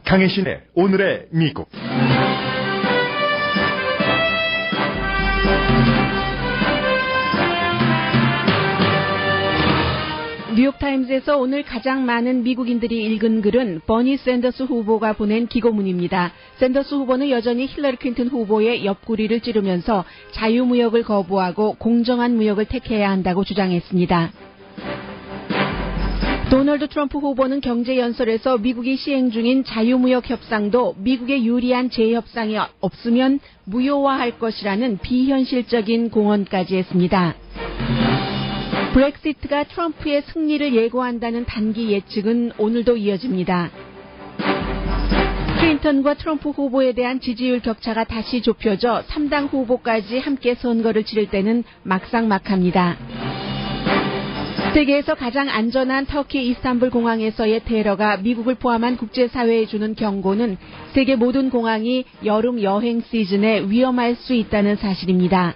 강혜신의 오늘의 미국. 뉴욕타임즈에서 오늘 가장 많은 미국인들이 읽은 글은 버니 샌더스 후보가 보낸 기고문입니다. 샌더스 후보는 여전히 힐러리 클린턴 후보의 옆구리를 찌르면서 자유무역을 거부하고 공정한 무역을 택해야 한다고 주장했습니다. 도널드 트럼프 후보는 경제연설에서 미국이 시행 중인 자유무역 협상도 미국에 유리한 재협상이 없으면 무효화할 것이라는 비현실적인 공언까지 했습니다. 브렉시트가 트럼프의 승리를 예고한다는 단기 예측은 오늘도 이어집니다. 클린턴과 트럼프 후보에 대한 지지율 격차가 다시 좁혀져 3당 후보까지 함께 선거를 치를 때는 막상막합니다. 세계에서 가장 안전한 터키 이스탄불 공항에서의 테러가 미국을 포함한 국제사회에 주는 경고는 세계 모든 공항이 여름 여행 시즌에 위험할 수 있다는 사실입니다.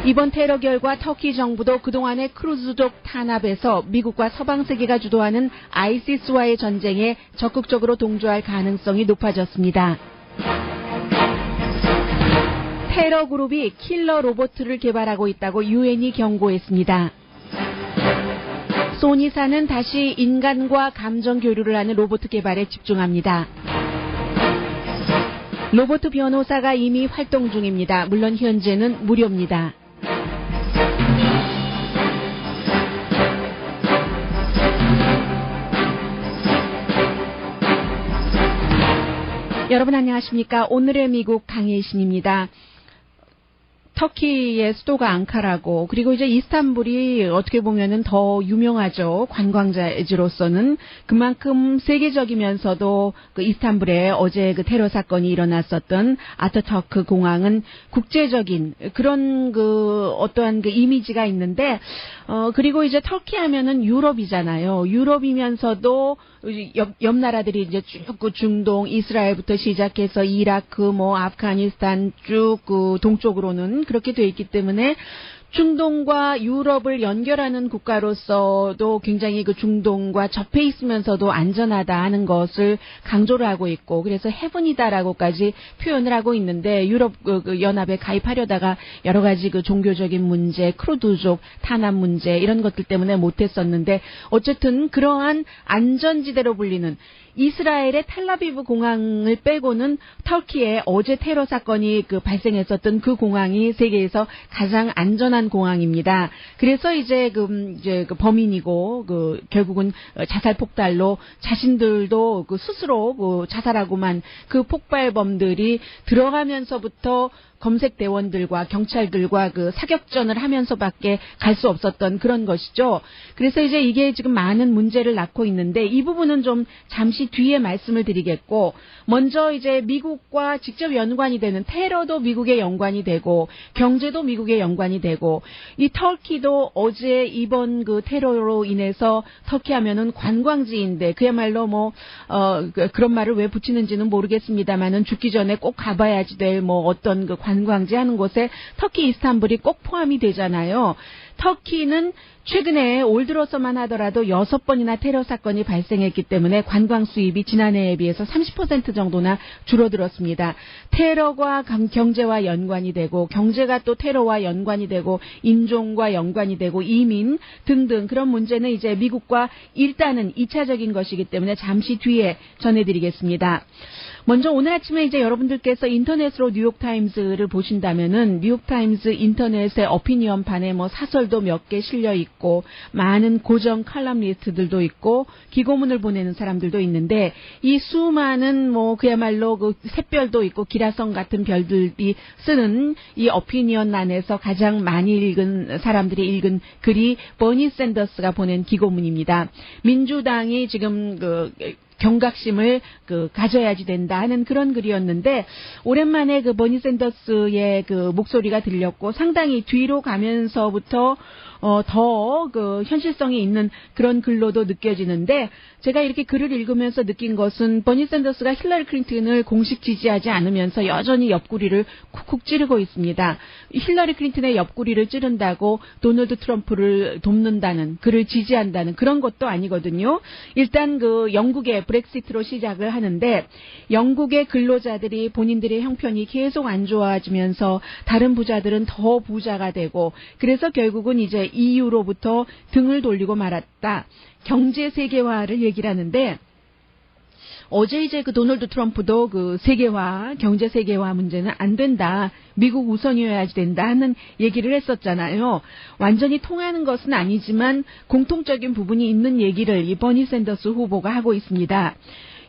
이번 테러 결과 터키 정부도 그동안의 크루즈족 탄압에서 미국과 서방 세계가 주도하는 아이시스와의 전쟁에 적극적으로 동조할 가능성이 높아졌습니다. 테러 그룹이 킬러 로봇을 개발하고 있다고 유엔이 경고했습니다. 소니사는 다시 인간과 감정 교류를 하는 로봇 개발에 집중합니다. 로봇 변호사가 이미 활동 중입니다. 물론 현재는 무료입니다. 여러분 안녕하십니까? 오늘의 미국 강혜신입니다. 터키의 수도가 앙카라고 그리고 이제 이스탄불이 어떻게 보면은 더 유명하죠. 관광지로서는 그만큼 세계적이면서도 그 이스탄불에 어제 그 테러 사건이 일어났었던 아타터크 공항은 국제적인 그런 그 어떠한 그 이미지가 있는데 그리고 이제 터키 하면은 유럽이잖아요. 유럽이면서도 옆 나라들이 이제 쭉 그 중동, 이스라엘부터 시작해서 이라크, 뭐 아프가니스탄 쭉 그 동쪽으로는 그렇게 돼 있기 때문에 중동과 유럽을 연결하는 국가로서도 굉장히 그 중동과 접해 있으면서도 안전하다 하는 것을 강조를 하고 있고 그래서 헤븐이다라고까지 표현을 하고 있는데 유럽 그 연합에 가입하려다가 여러 가지 그 종교적인 문제, 크루드족 탄압 문제 이런 것들 때문에 못했었는데 어쨌든 그러한 안전지대로 불리는 이스라엘의 텔라비브 공항을 빼고는 터키에 어제 테러 사건이 그 발생했었던 그 공항이 세계에서 가장 안전한 공항입니다. 그래서 이제 그 범인이고 그 결국은 자살 폭발로 자신들도 그 스스로 그 자살하고만 그 폭발범들이 들어가면서부터 검색대원들과 경찰들과 그 사격전을 하면서밖에 갈 수 없었던 그런 것이죠. 그래서 이제 이게 지금 많은 문제를 낳고 있는데 이 부분은 좀 잠시 뒤에 말씀을 드리겠고 먼저 이제 미국과 직접 연관이 되는 테러도 미국에 연관이 되고 경제도 미국에 연관이 되고 이 터키도 어제 이번 그 테러로 인해서 터키 하면은 관광지인데 그야말로 뭐 그런 말을 왜 붙이는지는 모르겠습니다만은 죽기 전에 꼭 가봐야지 될 뭐 어떤 그 관광지 하는 곳에 터키 이스탄불이 꼭 포함이 되잖아요. 터키는 최근에 올 들어서만 하더라도 6번이나 테러 사건이 발생했기 때문에 관광 수입이 지난해에 비해서 30% 정도나 줄어들었습니다. 테러가 경제와 연관이 되고 경제가 또 테러와 연관이 되고 인종과 연관이 되고 이민 등등 그런 문제는 이제 미국과 일단은 2차적인 것이기 때문에 잠시 뒤에 전해드리겠습니다. 먼저 오늘 아침에 이제 여러분들께서 인터넷으로 뉴욕타임즈를 보신다면은 뉴욕타임즈 인터넷의 어피니언판에 뭐 사설도 몇 개 실려 있고 많은 고정 칼럼니스트들도 있고 기고문을 보내는 사람들도 있는데 이 수많은 뭐 그야말로 그 샛별도 있고 기라성 같은 별들이 쓰는 이 어피니언 안에서 가장 많이 읽은 사람들이 읽은 글이 버니 샌더스가 보낸 기고문입니다. 민주당이 지금 경각심을 가져야지 된다 하는 그런 글이었는데 오랜만에 그 버니 샌더스의 그 목소리가 들렸고 상당히 뒤로 가면서부터 더 그 현실성이 있는 그런 글로도 느껴지는데 제가 이렇게 글을 읽으면서 느낀 것은 버니 샌더스가 힐러리 클린턴을 공식 지지하지 않으면서 여전히 옆구리를 쿡쿡 찌르고 있습니다. 힐러리 클린턴의 옆구리를 찌른다고 도널드 트럼프를 돕는다는 그를 지지한다는 그런 것도 아니거든요. 일단 그 영국의 브렉시트로 시작을 하는데 영국의 근로자들이 본인들의 형편이 계속 안 좋아지면서 다른 부자들은 더 부자가 되고 그래서 결국은 이제 EU로부터 등을 돌리고 말았다. 경제 세계화를 얘기를 하는데 어제 이제 그 도널드 트럼프도 그 세계화, 경제 세계화 문제는 안 된다. 미국 우선이어야지 된다 하는 얘기를 했었잖아요. 완전히 통하는 것은 아니지만 공통적인 부분이 있는 얘기를 이 버니 샌더스 후보가 하고 있습니다.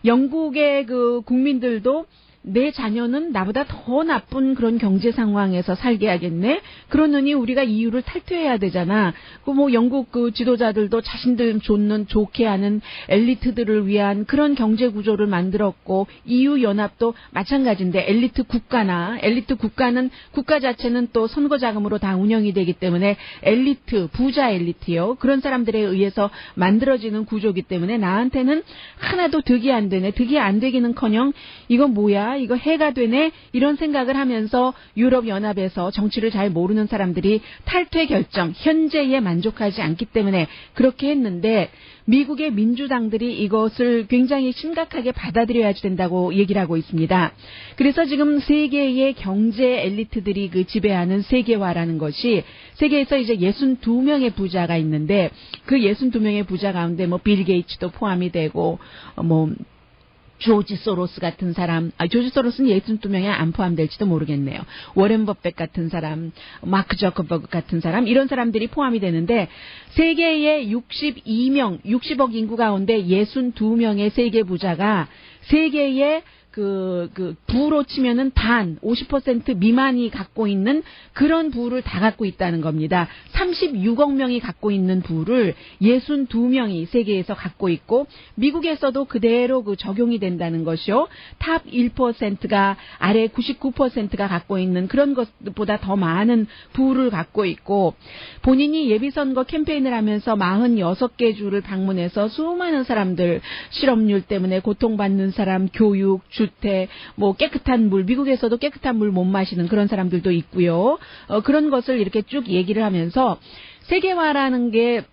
영국의 그 국민들도 내 자녀는 나보다 더 나쁜 그런 경제 상황에서 살게 하겠네. 그러느니 우리가 EU를 탈퇴해야 되잖아. 그 뭐 영국 그 지도자들도 자신들 좋게 하는 엘리트들을 위한 그런 경제 구조를 만들었고 EU 연합도 마찬가지인데 엘리트 국가는 국가 자체는 또 선거 자금으로 다 운영이 되기 때문에 엘리트, 부자 엘리트요. 그런 사람들에 의해서 만들어지는 구조이기 때문에 나한테는 하나도 득이 안 되네. 득이 안 되기는커녕 이건 뭐야? 이거 해가 되네? 이런 생각을 하면서 유럽연합에서 정치를 잘 모르는 사람들이 탈퇴 결정, 현재에 만족하지 않기 때문에 그렇게 했는데 미국의 민주당들이 이것을 굉장히 심각하게 받아들여야지 된다고 얘기를 하고 있습니다. 그래서 지금 세계의 경제 엘리트들이 그 지배하는 세계화라는 것이 세계에서 이제 62명의 부자가 있는데 그 62명의 부자 가운데 뭐 빌 게이츠도 포함이 되고 뭐 조지 소로스 같은 사람, 조지 소로스는 62명에 안 포함될지도 모르겠네요. 워렌 버핏 같은 사람, 마크 저커버그 같은 사람, 이런 사람들이 포함이 되는데 세계의 62명, 60억 인구 가운데 62명의 세계 부자가 세계의 부로 치면은 반, 50% 미만이 갖고 있는 그런 부를 다 갖고 있다는 겁니다. 36억 명이 갖고 있는 부를 62명이 세계에서 갖고 있고, 미국에서도 그대로 적용이 된다는 것이요. 탑 1%가 아래 99%가 갖고 있는 그런 것보다 더 많은 부를 갖고 있고, 본인이 예비선거 캠페인을 하면서 46개 주를 방문해서 수많은 사람들, 실업률 때문에 고통받는 사람, 교육, 주택, 뭐 깨끗한 물, 미국에서도 깨끗한 물 못 마시는 그런 사람들도 있고요. 그런 것을 이렇게 쭉 얘기를 하면서 세계화라는 게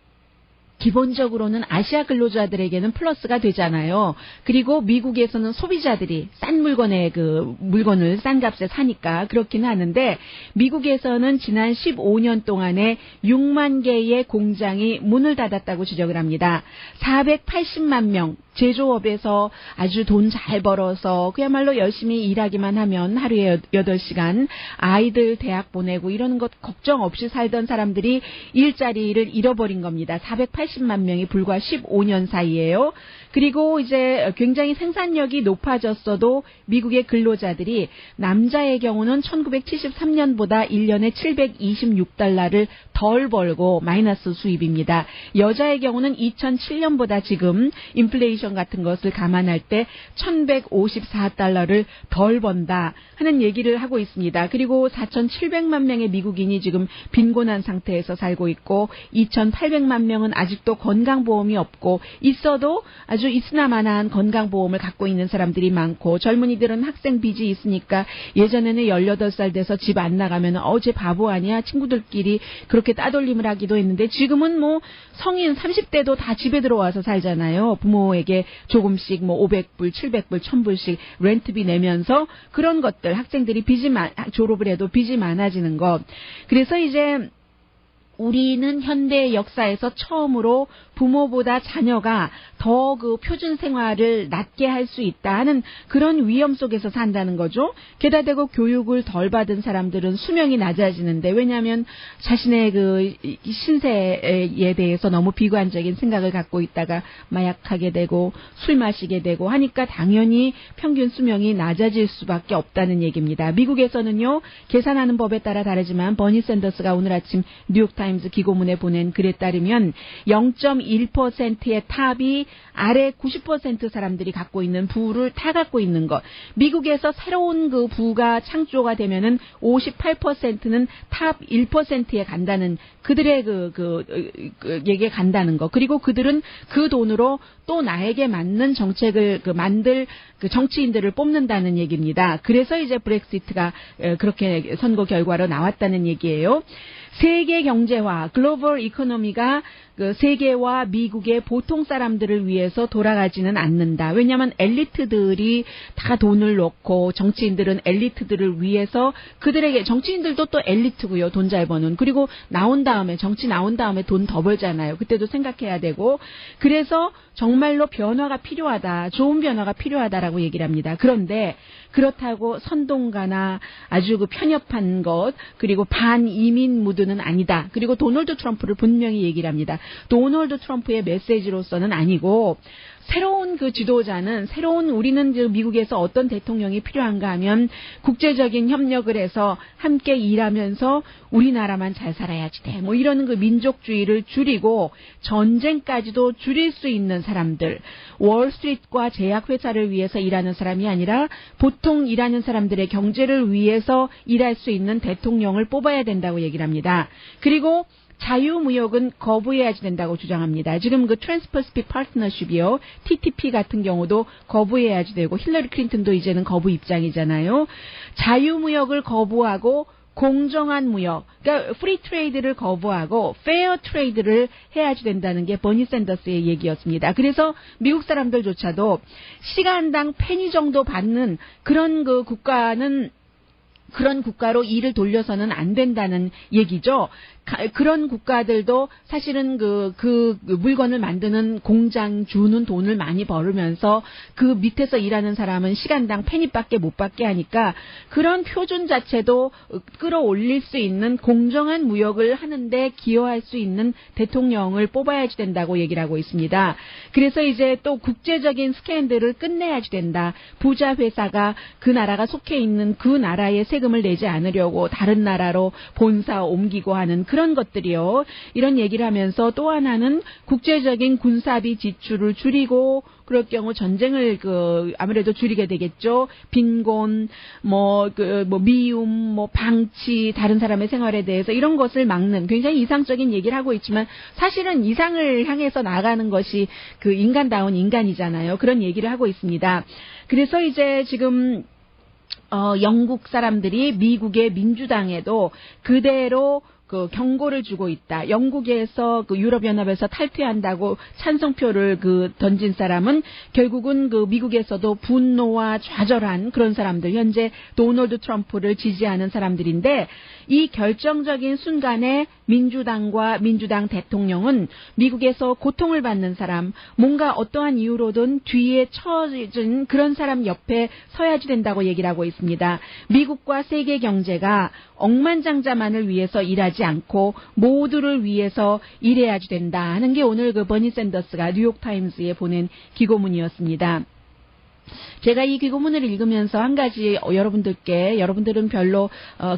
기본적으로는 아시아 근로자들에게는 플러스가 되잖아요. 그리고 미국에서는 소비자들이 싼 물건을 싼 값에 사니까 그렇긴 하는데 미국에서는 지난 15년 동안에 6만 개의 공장이 문을 닫았다고 지적을 합니다. 480만 명 제조업에서 아주 돈 잘 벌어서 그야말로 열심히 일하기만 하면 하루에 8시간 아이들 대학 보내고 이러는 것 걱정 없이 살던 사람들이 일자리를 잃어버린 겁니다. 480만 명이 불과 15년 사이에요. 그리고 이제 굉장히 생산력이 높아졌어도 미국의 근로자들이 남자의 경우는 1973년보다 1년에 $726를 덜 벌고 마이너스 수입입니다. 여자의 경우는 2007년보다 지금 인플레이션 같은 것을 감안할 때 $1,154를 덜 번다 하는 얘기를 하고 있습니다. 그리고 4,700만 명의 미국인이 지금 빈곤한 상태에서 살고 있고 2,800만 명은 아직도 건강보험이 없고 있어도 아주 있으나마나한 건강보험을 갖고 있는 사람들이 많고 젊은이들은 학생 빚이 있으니까 예전에는 18살 돼서 집 안 나가면 쟤 바보 아니야? 친구들끼리 그렇게 따돌림을 하기도 했는데 지금은 뭐 성인 30대도 다 집에 들어와서 살잖아요. 부모에게 조금씩 뭐 500불, 700불, 1000불씩 렌트비 내면서 그런 것들 학생들이 졸업을 해도 빚이 많아지는 것. 그래서 이제 우리는 현대 역사에서 처음으로 부모보다 자녀가 더 그 표준 생활을 낮게 할 수 있다 하는 그런 위험 속에서 산다는 거죠. 게다 대고 교육을 덜 받은 사람들은 수명이 낮아지는데 왜냐하면 자신의 그 신세에 대해서 너무 비관적인 생각을 갖고 있다가 마약하게 되고 술 마시게 되고 하니까 당연히 평균 수명이 낮아질 수밖에 없다는 얘기입니다. 미국에서는요. 계산하는 법에 따라 다르지만 버니 샌더스가 오늘 아침 뉴욕타임즈 기고문에 보낸 글에 따르면 0.1%의 탑이 아래 90% 사람들이 갖고 있는 부를 다 갖고 있는 것. 미국에서 새로운 그 부가 창조가 되면은 58%는 탑 1%에 간다는 그들의 얘기에 간다는 것. 그리고 그들은 그 돈으로 또 나에게 맞는 정책을 만들 정치인들을 뽑는다는 얘기입니다. 그래서 이제 브렉시트가 그렇게 선거 결과로 나왔다는 얘기예요. 세계 경제 경제화, 글로벌 이코노미가 그 세계와 미국의 보통 사람들을 위해서 돌아가지는 않는다. 왜냐하면 엘리트들이 다 돈을 넣고 정치인들은 엘리트들을 위해서 그들에게 정치인들도 또 엘리트고요. 돈 잘 버는. 그리고 정치 나온 다음에 돈 더 벌잖아요. 그때도 생각해야 되고 그래서 정말로 변화가 필요하다. 좋은 변화가 필요하다라고 얘기를 합니다. 그런데 그렇다고 선동가나 아주 그 편협한 것 그리고 반이민 무드는 아니다. 그리고 도널드 트럼프를 분명히 얘기를 합니다. 도널드 트럼프의 메시지로서는 아니고 새로운 그 지도자는 우리는 미국에서 어떤 대통령이 필요한가 하면 국제적인 협력을 해서 함께 일하면서 우리나라만 잘 살아야지 돼. 뭐 이런 그 민족주의를 줄이고 전쟁까지도 줄일 수 있는 사람들. 월스트리트과 제약회사를 위해서 일하는 사람이 아니라 보통 일하는 사람들의 경제를 위해서 일할 수 있는 대통령을 뽑아야 된다고 얘기를 합니다. 그리고 자유무역은 거부해야지 된다고 주장합니다. 지금 그 트랜스퍼시픽 파트너십이요. TTP 같은 경우도 거부해야지 되고 힐러리 클린턴도 이제는 거부 입장이잖아요. 자유무역을 거부하고 공정한 무역, 그러니까 프리 트레이드를 거부하고 페어 트레이드를 해야지 된다는 게 버니 샌더스의 얘기였습니다. 그래서 미국 사람들조차도 시간당 페니 정도 받는 그런 그 국가는 그런 국가로 일을 돌려서는 안 된다는 얘기죠. 그런 국가들도 사실은 그 물건을 만드는 공장 주는 돈을 많이 벌으면서 그 밑에서 일하는 사람은 시간당 페니밖에 못 받게 하니까 그런 표준 자체도 끌어올릴 수 있는 공정한 무역을 하는데 기여할 수 있는 대통령을 뽑아야지 된다고 얘기를 하고 있습니다. 그래서 이제 또 국제적인 스캔들을 끝내야지 된다. 부자 회사가 그 나라가 속해 있는 그 나라의 세금을 내지 않으려고 다른 나라로 본사 옮기고 하는 그런 것들이요. 이런 얘기를 하면서 또 하나는 국제적인 군사비 지출을 줄이고 그럴 경우 전쟁을 아무래도 줄이게 되겠죠. 빈곤, 미움, 방치, 다른 사람의 생활에 대해서 이런 것을 막는 굉장히 이상적인 얘기를 하고 있지만 사실은 이상을 향해서 나가는 것이 그 인간다운 인간이잖아요. 그런 얘기를 하고 있습니다. 그래서 이제 지금 영국 사람들이 미국의 민주당에도 그대로 그 경고를 주고 있다. 영국에서 그 유럽연합에서 탈퇴한다고 찬성표를 던진 사람은 결국은 미국에서도 분노와 좌절한 그런 사람들, 현재 도널드 트럼프를 지지하는 사람들인데 이 결정적인 순간에 민주당과 민주당 대통령은 미국에서 고통을 받는 사람, 뭔가 어떠한 이유로든 뒤에 처진 그런 사람 옆에 서야지 된다고 얘기를 하고 있습니다. 미국과 세계 경제가 억만장자만을 위해서 일하지 않고 모두를 위해서 일해야지 된다 하는 게 오늘 버니 샌더스가 뉴욕타임즈에 보낸 기고문이었습니다. 제가 이 기고문을 읽으면서 한 가지 여러분들은 별로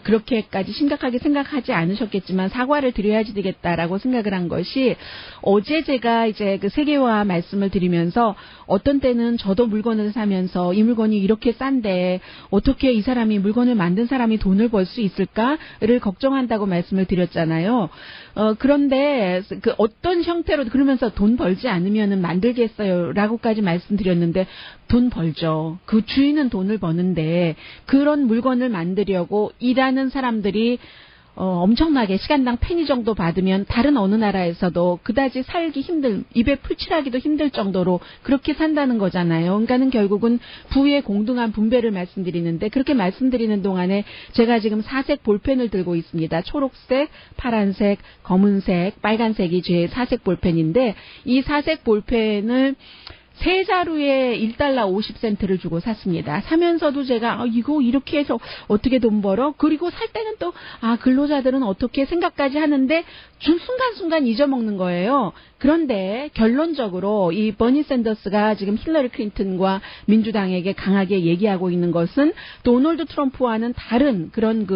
그렇게까지 심각하게 생각하지 않으셨겠지만 사과를 드려야지 되겠다라고 생각을 한 것이 어제 제가 이제 그 세계화 말씀을 드리면서 어떤 때는 저도 물건을 사면서 이 물건이 이렇게 싼데 어떻게 이 사람이 물건을 만든 사람이 돈을 벌 수 있을까를 걱정한다고 말씀을 드렸잖아요. 그런데 그 어떤 형태로 그러면서 돈 벌지 않으면은 만들겠어요라고까지 말씀드렸는데 돈 벌죠. 그 주인은 돈을 버는데 그런 물건을 만들려고 일하는 사람들이 엄청나게 시간당 페니 정도 받으면 다른 어느 나라에서도 그다지 살기 입에 풀칠하기도 힘들 정도로 그렇게 산다는 거잖아요. 그러니까는 결국은 부의 공정한 분배를 말씀드리는데 그렇게 말씀드리는 동안에 제가 지금 4색 볼펜을 들고 있습니다. 초록색, 파란색, 검은색, 빨간색이 제 4색 볼펜인데 이 4색 볼펜을 세 자루에 $1 50센트를 주고 샀습니다. 사면서도 제가 이거 이렇게 해서 어떻게 돈 벌어? 그리고 살 때는 또 근로자들은 어떻게 생각까지 하는데 순간순간 잊어먹는 거예요. 그런데 결론적으로 이 버니 샌더스가 지금 힐러리 클린턴과 민주당에게 강하게 얘기하고 있는 것은 도널드 트럼프와는 다른 그런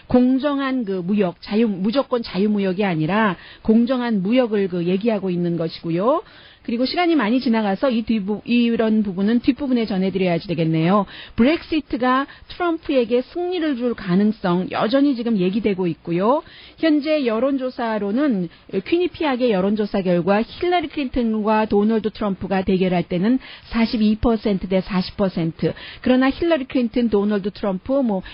공정한 무역, 무조건 자유무역이 아니라 공정한 무역을 얘기하고 있는 것이고요. 그리고 시간이 많이 지나가서 이런 부분은 뒷부분에 전해드려야 되겠네요. 브렉시트가 트럼프에게 승리를 줄 가능성 여전히 지금 얘기되고 있고요. 현재 여론조사로는 퀴니피악의 여론조사 결과 힐러리 클린턴과 도널드 트럼프가 대결할 때는 42% 대 40%. 그러나 힐러리 클린턴, 도널드 트럼프,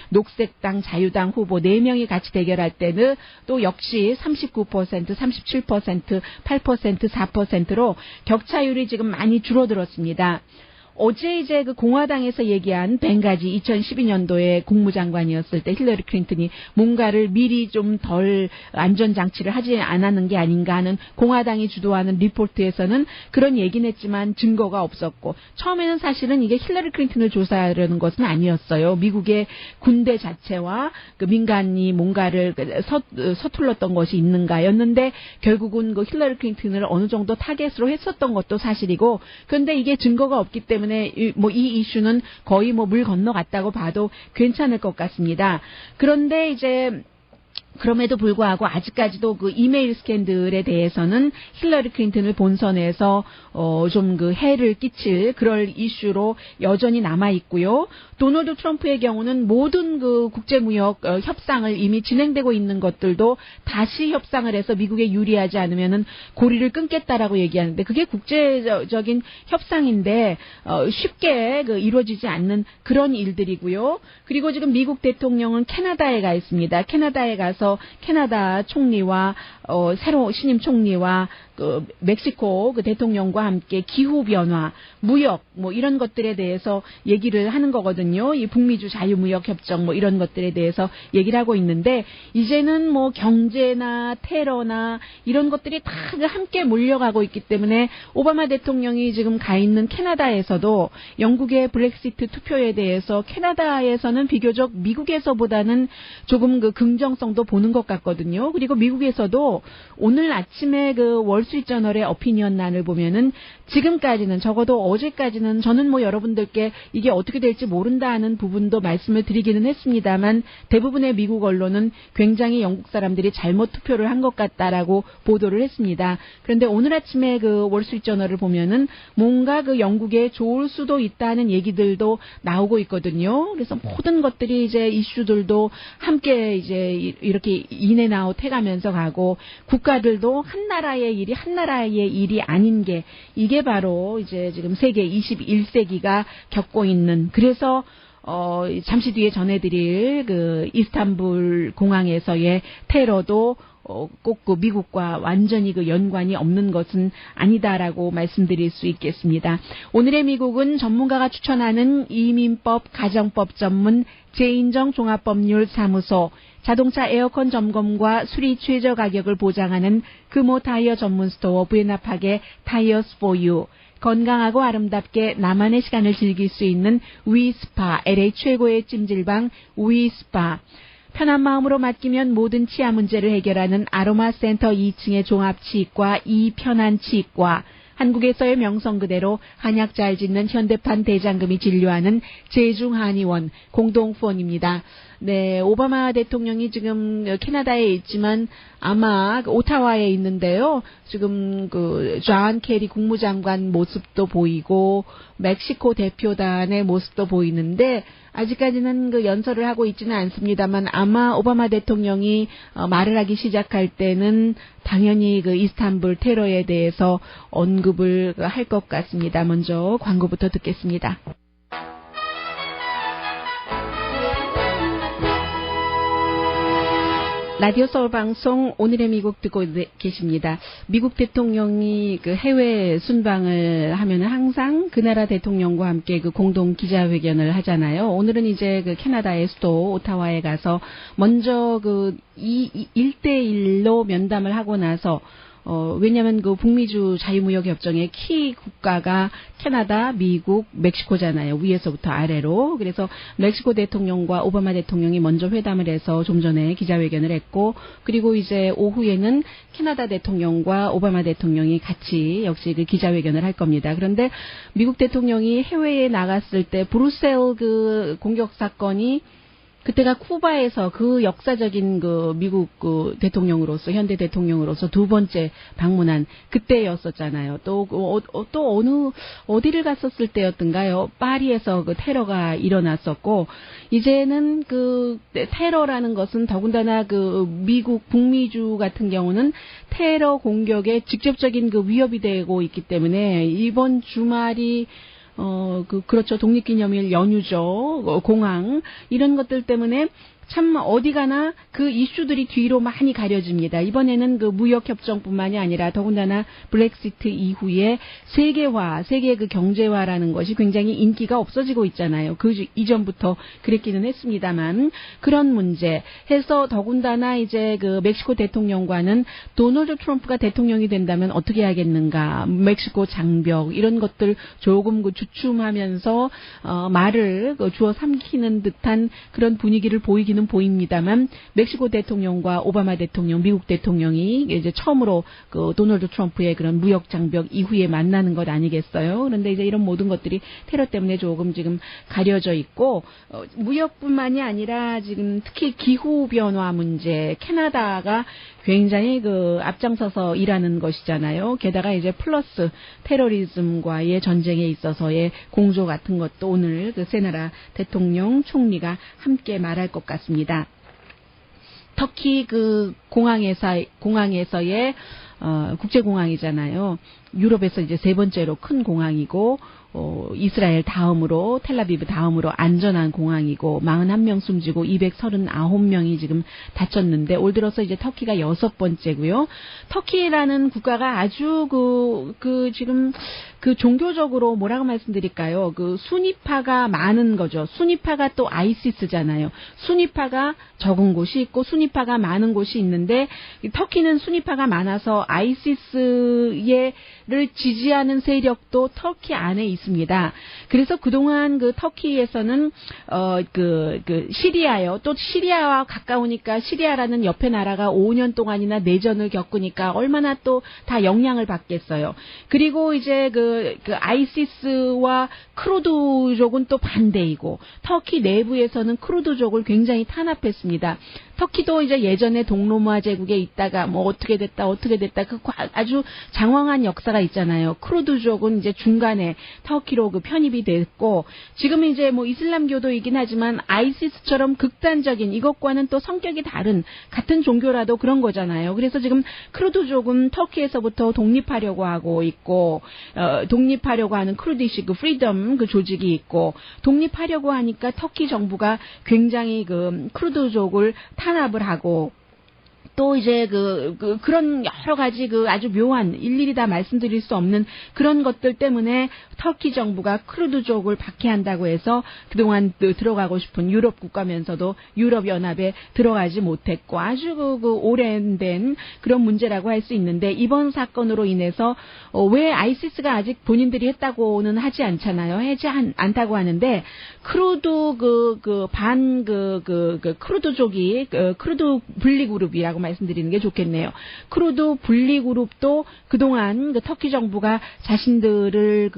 녹색당, 자유당 후보 4명이 같이 대결할 때는 또 역시 39%, 37%, 8%, 4%로 격차율이 지금 많이 줄어들었습니다. 어제 이제 그 공화당에서 얘기한 벵가지 2012년도에 국무장관이었을 때 힐러리 클린턴이 뭔가를 미리 좀 덜 안전장치를 하지 않았는 게 아닌가 하는 공화당이 주도하는 리포트에서는 그런 얘기는 했지만 증거가 없었고 처음에는 사실은 이게 힐러리 클린턴을 조사하려는 것은 아니었어요. 미국의 군대 자체와 그 민간이 뭔가를 서툴렀던 것이 있는가였는데 결국은 그 힐러리 클린턴을 어느 정도 타겟으로 했었던 것도 사실이고 그런데 이게 증거가 없기 때문에 이 이슈는 거의 물 건너갔다고 봐도 괜찮을 것 같습니다. 그런데 이제 그럼에도 불구하고 아직까지도 그 이메일 스캔들에 대해서는 힐러리 클린턴을 본선에서 좀 그 해를 끼칠 그럴 이슈로 여전히 남아 있고요. 도널드 트럼프의 경우는 모든 그 국제무역 협상을 이미 진행되고 있는 것들도 다시 협상을 해서 미국에 유리하지 않으면은 고리를 끊겠다라고 얘기하는데 그게 국제적인 협상인데 쉽게 그 이루어지지 않는 그런 일들이고요. 그리고 지금 미국 대통령은 캐나다에 가 있습니다. 캐나다에 가서 캐나다 총리와 새로 신임 총리와 그 멕시코 그 대통령과 함께 기후 변화, 무역 이런 것들에 대해서 얘기를 하는 거거든요. 이 북미주 자유무역 협정 이런 것들에 대해서 얘기를 하고 있는데 이제는 경제나 테러나 이런 것들이 다 함께 몰려가고 있기 때문에 오바마 대통령이 지금 가 있는 캐나다에서도 영국의 브렉시트 투표에 대해서 캐나다에서는 비교적 미국에서보다는 조금 그 긍정성도 보는 것 같거든요. 그리고 미국에서도 오늘 아침에 그 월스트리트저널의 오피니언란을 보면은 지금까지는 적어도 어제까지는 저는 여러분들께 이게 어떻게 될지 모른다 하는 부분도 말씀을 드리기는 했습니다만 대부분의 미국 언론은 굉장히 영국 사람들이 잘못 투표를 한 것 같다라고 보도를 했습니다. 그런데 오늘 아침에 그 월스트리트저널을 보면은 뭔가 그 영국에 좋을 수도 있다는 얘기들도 나오고 있거든요. 그래서 모든 것들이 이제 이슈들도 함께 이제 이렇게 인앤아웃 해가면서 가고 국가들도 한 나라의 일이 아닌 게 이게 바로 이제 지금 세계 21세기가 겪고 있는 그래서 잠시 뒤에 전해드릴 그 이스탄불 공항에서의 테러도 꼭 그 미국과 완전히 그 연관이 없는 것은 아니다라고 말씀드릴 수 있겠습니다. 오늘의 미국은 전문가가 추천하는 이민법 가정법 전문 제인정 종합법률사무소 자동차 에어컨 점검과 수리 최저 가격을 보장하는 금호 타이어 전문 스토어 부에나팍의 타이어스 포 유 건강하고 아름답게 나만의 시간을 즐길 수 있는 위스파 LA 최고의 찜질방 위스파 편한 마음으로 맡기면 모든 치아 문제를 해결하는 아로마 센터 2층의 종합치과 이편한치과 한국에서의 명성 그대로 한약 잘 짓는 현대판 대장금이 진료하는 제중한의원 공동후원입니다. 네, 오바마 대통령이 지금 캐나다에 있지만 아마 오타와에 있는데요. 지금 그 존 케리 국무장관 모습도 보이고 멕시코 대표단의 모습도 보이는데 아직까지는 그 연설을 하고 있지는 않습니다만 아마 오바마 대통령이 말을 하기 시작할 때는 당연히 그 이스탄불 테러에 대해서 언급을 할 것 같습니다. 먼저 광고부터 듣겠습니다. 라디오 서울 방송 오늘의 미국 듣고 계십니다. 미국 대통령이 그 해외 순방을 하면은 항상 그 나라 대통령과 함께 그 공동 기자회견을 하잖아요. 오늘은 이제 그 캐나다의 수도 오타와에 가서 먼저 그 1대1로 면담을 하고 나서 왜냐면 그 북미주 자유무역 협정의 키 국가가 캐나다, 미국, 멕시코잖아요. 위에서부터 아래로. 그래서 멕시코 대통령과 오바마 대통령이 먼저 회담을 해서 좀 전에 기자회견을 했고, 그리고 이제 오후에는 캐나다 대통령과 오바마 대통령이 같이 역시 그 기자회견을 할 겁니다. 그런데 미국 대통령이 해외에 나갔을 때 브루셀 그 공격 사건이 그때가 쿠바에서 그 역사적인 그 미국 그 대통령으로서 현대 대통령으로서 두 번째 방문한 그때였었잖아요. 또 어디를 갔었을 때였던가요? 파리에서 그 테러가 일어났었고 이제는 그 테러라는 것은 더군다나 그 미국 북미주 같은 경우는 테러 공격에 직접적인 그 위협이 되고 있기 때문에 이번 주말이 그렇죠. 독립기념일 연휴죠. 공항. 이런 것들 때문에 참 어디 가나 그 이슈들이 뒤로 많이 가려집니다. 이번에는 그 무역협정뿐만이 아니라 더군다나 브렉시트 이후에 세계 그 경제화라는 것이 굉장히 인기가 없어지고 있잖아요. 그 이전부터 그랬기는 했습니다만 그런 문제 해서 더군다나 이제 그 멕시코 대통령과는 도널드 트럼프가 대통령이 된다면 어떻게 하겠는가. 멕시코 장벽 이런 것들 조금 그 주춤하면서 말을 주워 삼키는 듯한 그런 분위기를 보이기는 보입니다만 멕시코 대통령과 오바마 대통령, 미국 대통령이 이제 처음으로 그 도널드 트럼프의 그런 무역 장벽 이후에 만나는 것 아니겠어요? 그런데 이제 이런 모든 것들이 테러 때문에 조금 지금 가려져 있고 무역뿐만이 아니라 지금 특히 기후 변화 문제, 캐나다가 굉장히 그 앞장서서 일하는 것이잖아요. 게다가 이제 플러스 테러리즘과의 전쟁에 있어서의 공조 같은 것도 오늘 그 세나라 대통령 총리가 함께 말할 것 같습니다. 터키 그 공항에서의 국제공항이잖아요. 유럽에서 이제 세 번째로 큰 공항이고 이스라엘 다음으로 텔아비브 다음으로 안전한 공항이고 41명 숨지고 239명이 지금 다쳤는데 올 들어서 이제 터키가 6번째고요. 터키라는 국가가 아주 지금 그 종교적으로 뭐라고 말씀드릴까요? 그 순위파가 많은 거죠. 순위파가 또 아이시스잖아요. 순위파가 적은 곳이 있고 순위파가 많은 곳이 있는데 터키는 순위파가 많아서 아이시스를 지지하는 세력도 터키 안에 있습니다. 그래서 그동안 그 터키에서는 시리아요. 또 시리아와 가까우니까 시리아라는 옆에 나라가 5년 동안이나 내전을 겪으니까 얼마나 또 다 영향을 받겠어요. 그리고 이제 그 아이시스와 크루드족은 또 반대이고 터키 내부에서는 크루드족을 굉장히 탄압했습니다. 터키도 이제 예전에 동로마 제국에 있다가 뭐 어떻게 됐다 그 아주 장황한 역사가 있잖아요. 크루드족은 이제 중간에 터키로 그 편입이 됐고 지금 이제 뭐 이슬람교도이긴 하지만 아이시스처럼 극단적인 이것과는 또 성격이 다른 같은 종교라도 그런 거잖아요. 그래서 지금 크루드족은 터키에서부터 독립하려고 하고 있고 독립하려고 하는 크루디시 그 프리덤 그 조직이 있고 독립하려고 하니까 터키 정부가 굉장히 그 크루드족을 탄압을 하고 또 이제 그런 여러 가지 아주 묘한 일일이 다 말씀드릴 수 없는 그런 것들 때문에 터키 정부가 크루드족을 박해한다고 해서 그동안 들어가고 싶은 유럽 국가면서도 유럽 연합에 들어가지 못했고 아주 오랜된 그런 문제라고 할 수 있는데 이번 사건으로 인해서 왜 아이시스가 아직 본인들이 했다고는 하지 않잖아요. 하지 않다고 하는데 크루드 크루드족이 크루드 분리 그룹이라고 말씀드리는 게 좋겠네요. 크루드 분리 그룹도 그동안 터키 정부가 자신들을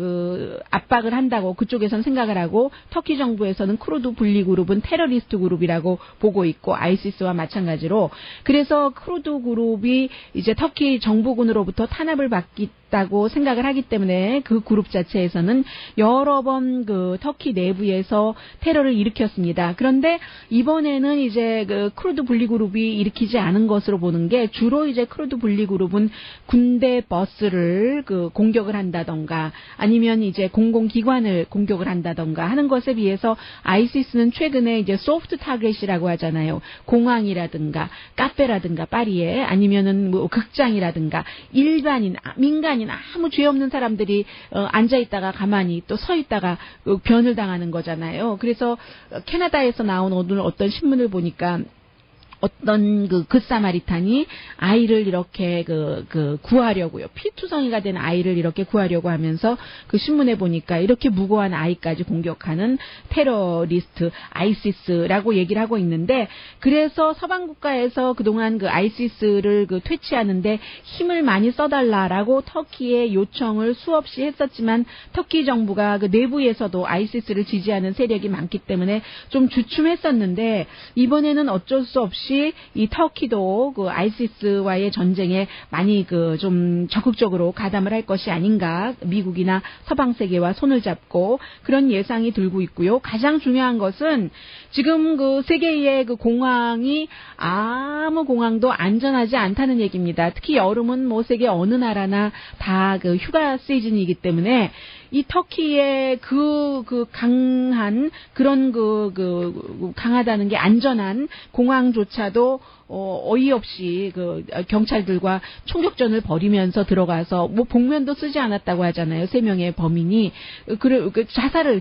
압박을 한다고 그쪽에서는 생각을 하고 터키 정부에서는 크루드 분리 그룹은 테러리스트 그룹이라고 보고 있고 아이시스와 마찬가지로 그래서 크루드 그룹이 이제 터키 정부군으로부터 탄압을 받겠다고 생각을 하기 때문에 그 그룹 자체에서는 여러 번 터키 내부에서 테러를 일으켰습니다. 그런데 이번에는 이제 크루드 분리 그룹이 일으키지 않은 것으로 보는 게 주로 이제 크루드 분리 그룹은 군대 버스를 공격을 한다던가 아니면 이제 공공기관을 공격을 한다던가 하는 것에 비해서 아이시스는 최근에 이제 소프트 타겟이라고 하잖아요. 공항이라든가 카페라든가 파리에 아니면은 뭐 극장이라든가 일반인 민간인 아무 죄 없는 사람들이 앉아 있다가 가만히 또 서 있다가 변을 당하는 거잖아요. 그래서 캐나다에서 나온 오늘 어떤 신문을 보니까 어떤 그 사마리탄이 아이를 이렇게 구하려고요. 피투성이가 된 아이를 이렇게 구하려고 하면서 그 신문에 보니까 이렇게 무고한 아이까지 공격하는 테러리스트 아이시스라고 얘기를 하고 있는데, 그래서 서방 국가에서 그동안 그 아이시스를 퇴치하는데 힘을 많이 써달라라고 터키에 요청을 수없이 했었지만, 터키 정부가 그 내부에서도 아이시스를 지지하는 세력이 많기 때문에 좀 주춤했었는데, 이번에는 어쩔 수 없이 이 터키도 그 아이시스와의 전쟁에 많이 좀 적극적으로 가담을 할 것이 아닌가, 미국이나 서방 세계와 손을 잡고 그런 예상이 들고 있고요. 가장 중요한 것은 지금 그 세계의 그 공항이 아무 공항도 안전하지 않다는 얘기입니다. 특히 여름은 뭐 세계 어느 나라나 다 그 휴가 시즌이기 때문에 이 터키의 강한 그런 강하다는 게 안전한 공항조차도 어이없이 경찰들과 총격전을 벌이면서 들어가서 뭐 복면도 쓰지 않았다고 하잖아요. 3명의 범인이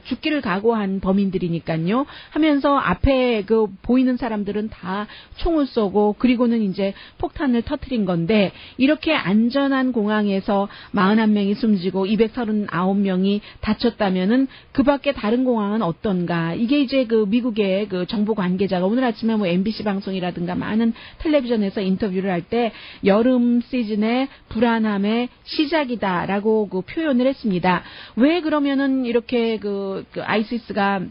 죽기를 각오한 범인들이니까요. 하면서 앞에 보이는 사람들은 다 총을 쏘고, 그리고는 이제 폭탄을 터뜨린 건데, 이렇게 안전한 공항에서 41명이 숨지고 239명이 다쳤다면은 그 밖에 다른 공항은 어떤가? 이게 이제 미국의 정보 관계자가 오늘 아침에 뭐 MBC 방송이라든가 많은 텔레비전에서 인터뷰를 할 때 여름 시즌의 불안함의 시작이다라고 표현을 했습니다. 왜 그러면은 이렇게 아이시스가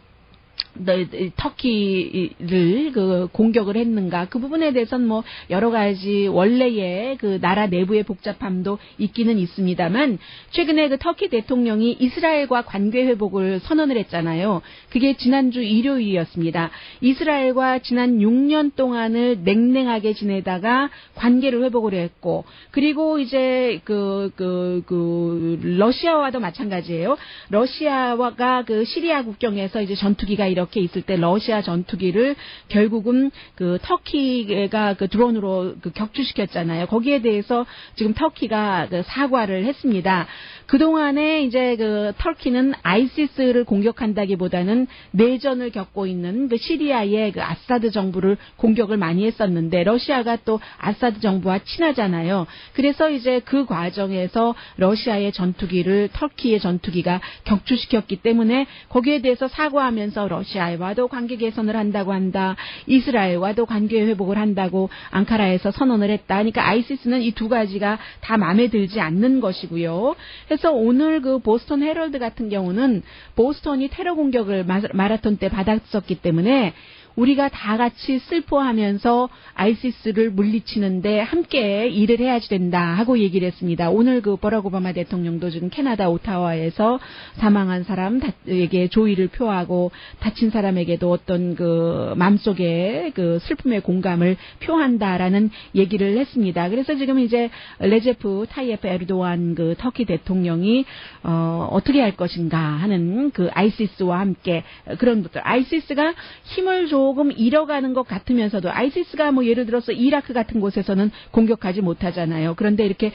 터키를 공격을 했는가? 그 부분에 대해서는 뭐 여러 가지 원래의 나라 내부의 복잡함도 있기는 있습니다만, 최근에 터키 대통령이 이스라엘과 관계 회복을 선언을 했잖아요. 그게 지난주 일요일이었습니다. 이스라엘과 지난 6년 동안을 냉랭하게 지내다가 관계를 회복을 했고, 그리고 이제 러시아와도 마찬가지예요. 러시아가 시리아 국경에서 이제 전투기가 이렇게 있을 때 러시아 전투기를 결국은 터키가 드론으로 격추시켰잖아요. 거기에 대해서 지금 터키가 사과를 했습니다. 그동안에 이제 터키는 아이시스를 공격한다기보다는 내전을 겪고 있는 시리아의 아사드 정부를 공격을 많이 했었는데, 러시아가 또 아사드 정부와 친하잖아요. 그래서 이제 그 과정에서 러시아의 전투기를 터키의 전투기가 격추시켰기 때문에 거기에 대해서 사과하면서 러시아와도 관계 개선을 한다고 한다. 이스라엘과도 관계 회복을 한다고 앙카라에서 선언을 했다. 그러니까 아이시스는 이 두 가지가 다 마음에 들지 않는 것이고요. 그래서 오늘 보스턴 헤럴드 같은 경우는 보스턴이 테러 공격을 마라톤 때 받았었기 때문에 우리가 다 같이 슬퍼하면서 아이시스를 물리치는데 함께 일을 해야지 된다 하고 얘기를 했습니다. 오늘 버락 오바마 대통령도 지금 캐나다 오타와에서 사망한 사람에게 조의를 표하고, 다친 사람에게도 어떤 마음속에 슬픔의 공감을 표한다라는 얘기를 했습니다. 그래서 지금 이제 레제프 타이에프 에르도안 터키 대통령이 어떻게 할 것인가 하는 아이시스와 함께 그런 것들, 아이시스가 힘을 조금 잃어가는 것 같으면서도, 아이시스가 뭐 예를 들어서 이라크 같은 곳에서는 공격하지 못하잖아요. 그런데 이렇게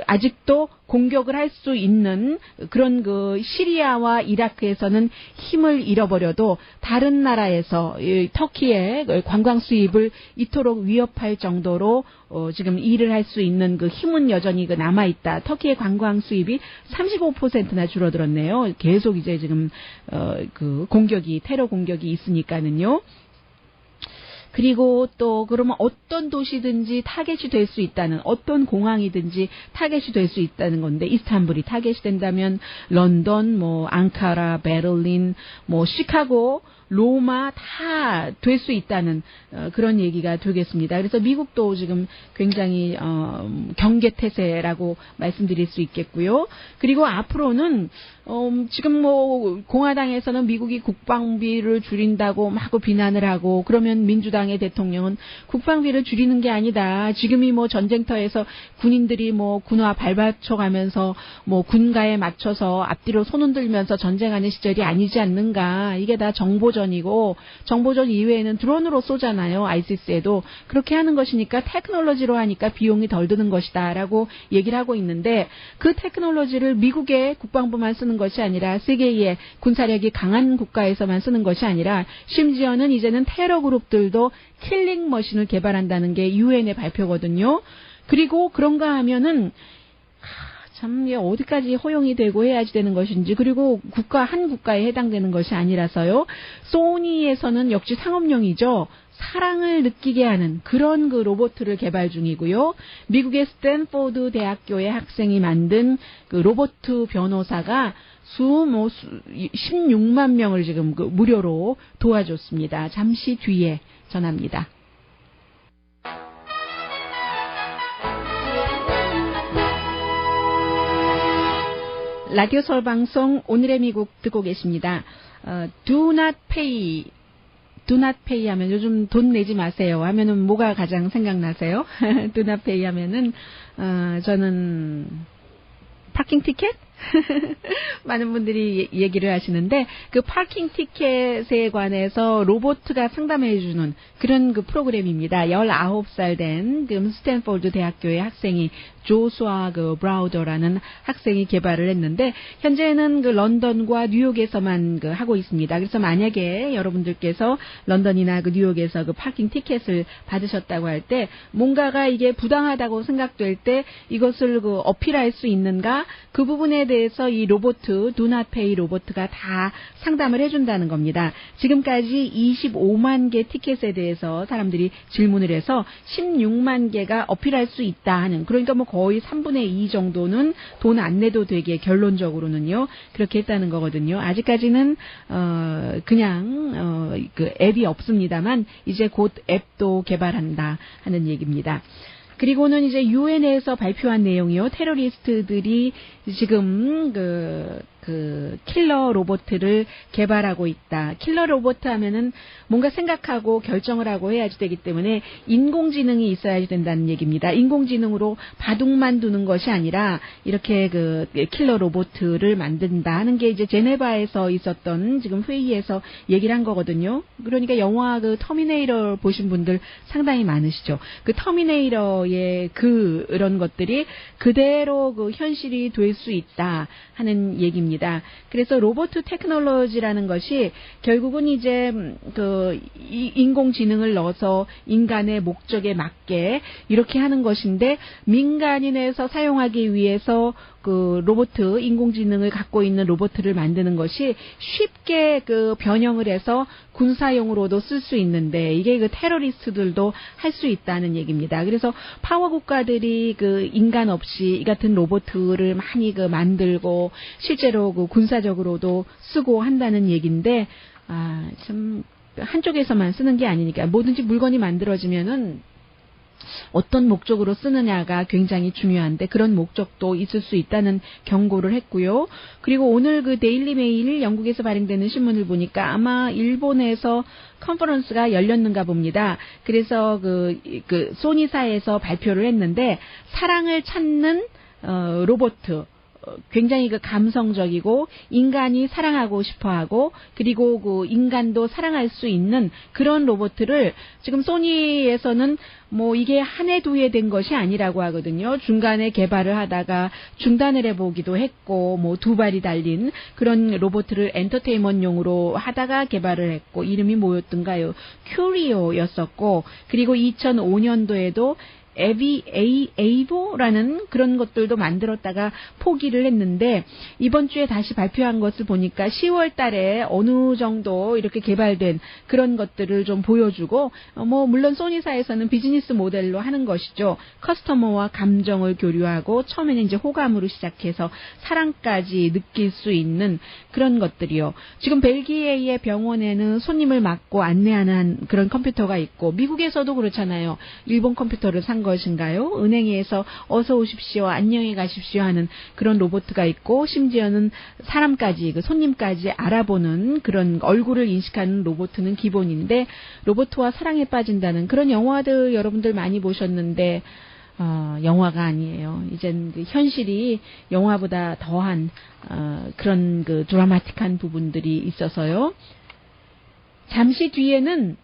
아직도 공격을 할 수 있는 그런 시리아와 이라크에서는 힘을 잃어버려도 다른 나라에서 터키의 관광 수입을 이토록 위협할 정도로 지금 일을 할 수 있는 힘은 여전히 남아 있다. 터키의 관광 수입이 35%나 줄어들었네요. 계속 이제 지금 테러 공격이 있으니까는요. 그리고 또 그러면 어떤 도시든지 타겟이 될 수 있다는, 어떤 공항이든지 타겟이 될 수 있다는 건데, 이스탄불이 타겟이 된다면 런던, 뭐 앙카라, 베를린, 뭐 시카고, 로마 다 될 수 있다는 그런 얘기가 되겠습니다. 그래서 미국도 지금 굉장히 경계태세라고 말씀드릴 수 있겠고요. 그리고 앞으로는 지금 뭐 공화당에서는 미국이 국방비를 줄인다고 막 비난을 하고, 그러면 민주당의 대통령은 국방비를 줄이는 게 아니다. 지금이 뭐 전쟁터에서 군인들이 뭐 군화 발받쳐가면서 뭐 군가에 맞춰서 앞뒤로 손 흔들면서 전쟁하는 시절이 아니지 않는가. 이게 다 정보전 정보전이고 정보전 이외에는 드론으로 쏘잖아요. 아이시스에도. 그렇게 하는 것이니까 테크놀로지로 하니까 비용이 덜 드는 것이다라고 얘기를 하고 있는데 그 테크놀로지를 미국의 국방부만 쓰는 것이 아니라 세계의 군사력이 강한 국가에서만 쓰는 것이 아니라 심지어는 이제는 테러 그룹들도 킬링 머신을 개발한다는 게 유엔의 발표거든요. 그리고 그런가 하면은 참 어디까지 허용이 되고 해야지 되는 것인지 그리고 한 국가에 해당되는 것이 아니라서요. 소니에서는 역시 상업용이죠. 사랑을 느끼게 하는 그런 그 로봇을 개발 중이고요. 미국의 스탠포드 대학교의 학생이 만든 그 로봇 변호사가 16만 명을 지금 무료로 도와줬습니다. 잠시 뒤에 전합니다. 라디오 서울 방송 오늘의 미국 듣고 계십니다. Do not pay 하면 요즘 돈 내지 마세요 하면은 뭐가 가장 생각나세요? Do not pay 하면은 저는 파킹 티켓? 많은 분들이 얘기를 하시는데 그 파킹 티켓에 관해서 로봇가 상담해주는 그런 그 프로그램입니다. 19살 된 그 스탠포드 대학교의 학생이 조수아 그 브라우더라는 학생이 개발을 했는데 현재는 그 런던과 뉴욕에서만 그 하고 있습니다. 그래서 만약에 여러분들께서 런던이나 그 뉴욕에서 그 파킹 티켓을 받으셨다고 할 때 뭔가가 이게 부당하다고 생각될 때 이것을 그 어필할 수 있는가 그 부분에 대해서 이 로봇 Do Not Pay 로봇가 다 상담을 해준다는 겁니다. 지금까지 25만 개 티켓에 대해서 사람들이 질문을 해서 16만 개가 어필할 수 있다 하는 그러니까 뭐 거의 3분의 2 정도는 돈 안 내도 되게 결론적으로는요 그렇게 했다는 거거든요. 아직까지는 그냥 그 앱이 없습니다만 이제 곧 앱도 개발한다 하는 얘기입니다. 그리고는 이제 유엔에서 발표한 내용이요. 테러리스트들이 지금 그 킬러 로봇을 개발하고 있다. 킬러 로봇 하면은 뭔가 생각하고 결정을 하고 해야지 되기 때문에 인공지능이 있어야지 된다는 얘기입니다. 인공지능으로 바둑만 두는 것이 아니라 이렇게 그 킬러 로봇을 만든다 하는 게 이제 제네바에서 있었던 지금 회의에서 얘기를 한 거거든요. 그러니까 영화 그 터미네이터 보신 분들 상당히 많으시죠. 그 터미네이터의 그런 것들이 그대로 그 현실이 될 수 있다 하는 얘기입니다. 그래서 로봇 테크놀로지라는 것이 결국은 이제 그 인공지능을 넣어서 인간의 목적에 맞게 이렇게 하는 것인데 민간인에서 사용하기 위해서 그 로봇 인공지능을 갖고 있는 로봇을 만드는 것이 쉽게 그 변형을 해서 군사용으로도 쓸 수 있는데 이게 그 테러리스트들도 할 수 있다는 얘기입니다. 그래서 파워 국가들이 그 인간 없이 이 같은 로봇을 많이 그 만들고 실제로 그 군사적으로도 쓰고 한다는 얘기인데 참 한쪽에서만 쓰는 게 아니니까 뭐든지 물건이 만들어지면은 어떤 목적으로 쓰느냐가 굉장히 중요한데 그런 목적도 있을 수 있다는 경고를 했고요. 그리고 오늘 그 데일리 메일 영국에서 발행되는 신문을 보니까 아마 일본에서 컨퍼런스가 열렸는가 봅니다. 그래서 그 소니사에서 발표를 했는데 사랑을 찾는 로봇 굉장히 그 감성적이고 인간이 사랑하고 싶어하고 그리고 그 인간도 사랑할 수 있는 그런 로봇을 지금 소니에서는 뭐 이게 한 해 두 해 된 것이 아니라고 하거든요. 중간에 개발을 하다가 중단을 해보기도 했고 뭐 두 발이 달린 그런 로봇을 엔터테인먼트용으로 하다가 개발을 했고 이름이 뭐였던가요? 큐리오였었고 그리고 2005년도에도 에이보라는 그런 것들도 만들었다가 포기를 했는데 이번 주에 다시 발표한 것을 보니까 10월 달에 어느 정도 이렇게 개발된 그런 것들을 좀 보여주고 뭐 물론 소니사에서는 비즈니스 모델로 하는 것이죠. 커스터머와 감정을 교류하고 처음에는 이제 호감으로 시작해서 사랑까지 느낄 수 있는 그런 것들이요. 지금 벨기에의 병원에는 손님을 맡고 안내하는 그런 컴퓨터가 있고 미국에서도 그렇잖아요. 일본 컴퓨터를 산 것인가요? 은행에서 어서 오십시오, 안녕히 가십시오 하는 그런 로봇가 있고 심지어는 사람까지, 그 손님까지 알아보는 그런 얼굴을 인식하는 로봇은 기본인데 로봇과 사랑에 빠진다는 그런 영화들 여러분들 많이 보셨는데 영화가 아니에요. 이젠 그 현실이 영화보다 더한 그런 그 드라마틱한 부분들이 있어서요. 잠시 뒤에는